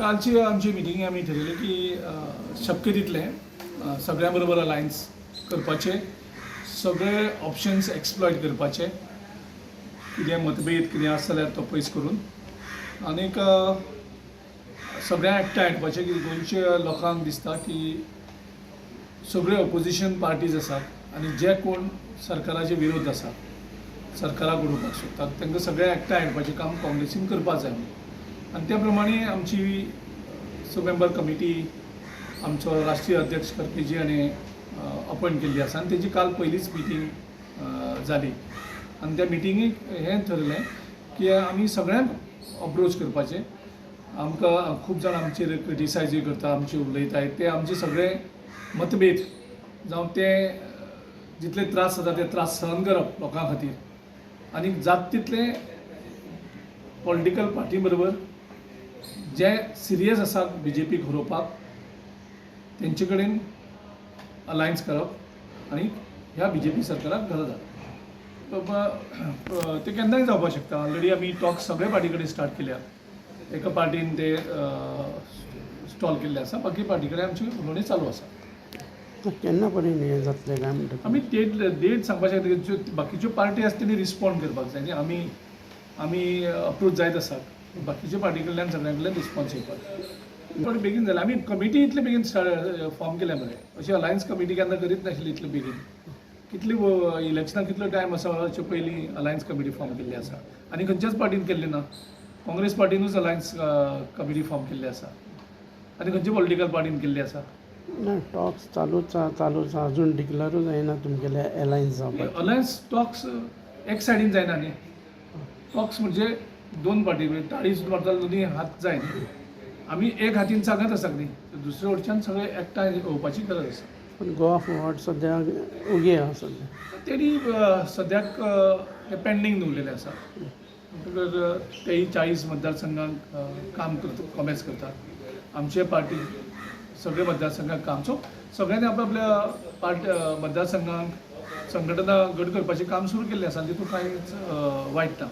कालची आमची मिटींग आमी ठरयलें की शक्य तितले सगळ्यां बरोबर अलायन्स करपाचे, सगळे ऑप्शन्स एक्सप्लॉयट करपाचे, कितें मतभेद कितें आसा जाल्यार तो पयस करून आनीक सगळ्यांक एकठांय हाडपाचें की गोंयच्या लोकांक दिसता की सगळे ऑपोजिशन पार्टीज आसात आनी जे कोण सरकाराचे विरोध आसा, सरकाराक उडोवपाक सोदतात, तांकां सगळ्यांक एकठांय हाडपाचें काम काँग्रेसीन करपाक जाय आनी त्या प्रमाणे आमची मेंबर कमिटी आमचो राष्ट्रीय अध्यक्ष करपेजी हाणें अपॉयंट केल्ली आसा आनी तेजी काल पयलीच मिटींग जाली आनी त्या मिटिंगेक हें थरलें की आमी सगळ्यांक अप्रोच करपाचें. आमकां खूब जाण आमचेर क्रिटिसायजूय करता, आमचे उलयताय, ते आमचे सगळे मतभेद जावं ते जितले त्रास जाता ते त्रास सहन करप लोकां खातीर आनी जाता तितले पॉलिटिकल पार्टी बरोबर जे सिरियस आसात BJPक हरोवपाक तेंचे कडेन अलायन्स करप आनी ह्या BJP सरकाराक घरा धाडप. ते केन्नाय जावपाक शकता. ऑलरेडी आमी टॉक्स सगळे पार्टी कडेन स्टार्ट केल्या. एका पार्टीन ते स्टॉल केल्ले आसा, बाकी पार्टी कडेन आमची उलोवणी चालू आसा. केन्ना पर्यंत हें जातलें काय म्हणटा आमी डेट सांगपाक शकता. ज्यो बाकीच्यो पार्टी आसा तेणी रिस्पॉन्ड करपाक जाय न्ही. आमी अप्रोच जायत आसात, बाकीच्यो पार्टी कडल्यान सगळ्यां कडल्यान रिस्पॉन्स येवपाक थोडें बेगीन जालें. आमी कमिटी इतले बेगीन फॉर्म केल्या मरे. अशी अलायन्स कमिटी केन्ना करीत नाशिल्ली इतले बेगीन. कितली इलेक्शनाक कितलो टायम आसा हाचे पयलीं अलायन्स कमिटी फॉर्म केल्ली आसा आनी खंयच्याच पार्टीन केल्ली ना. काँग्रेस पार्टीनूच अलायन्स कमिटी फॉर्म केल्ली आसा आनी खंयच्या पॉलिटिकल पार्टीन केल्ली आसा. ना टॉक्स चालूच आहा अजून डिक्लेरूच जायना तुमगेले अलायन्स जावपाक. अलायन्स टॉक्स एक सायडीन जायना न्ही. टॉक्स म्हणजे दोन पार्टी ताळी मारताले दोनी हात जाय न्ही. आमी एक हातीन सांगत आसा न्ही, दुसरे वटच्यान सगळे एकठांय येवपाची गरज आसा. पण गोवा फॉरवर्ड सद्याक उगी आहा सद्या. तेणी सद्याक हे पेंडींग दवरलेले आसा. तेही 40 मतदारसंघांक काम कॉमेस करतात. आमचे पार्टी सगळे मतदारसंघांक काम. सो सगळ्यांनी आपल्या मतदारसंघांक संघटना घट करपाचें काम सुरू केल्लें आसा. तितून कांयच वायट ना.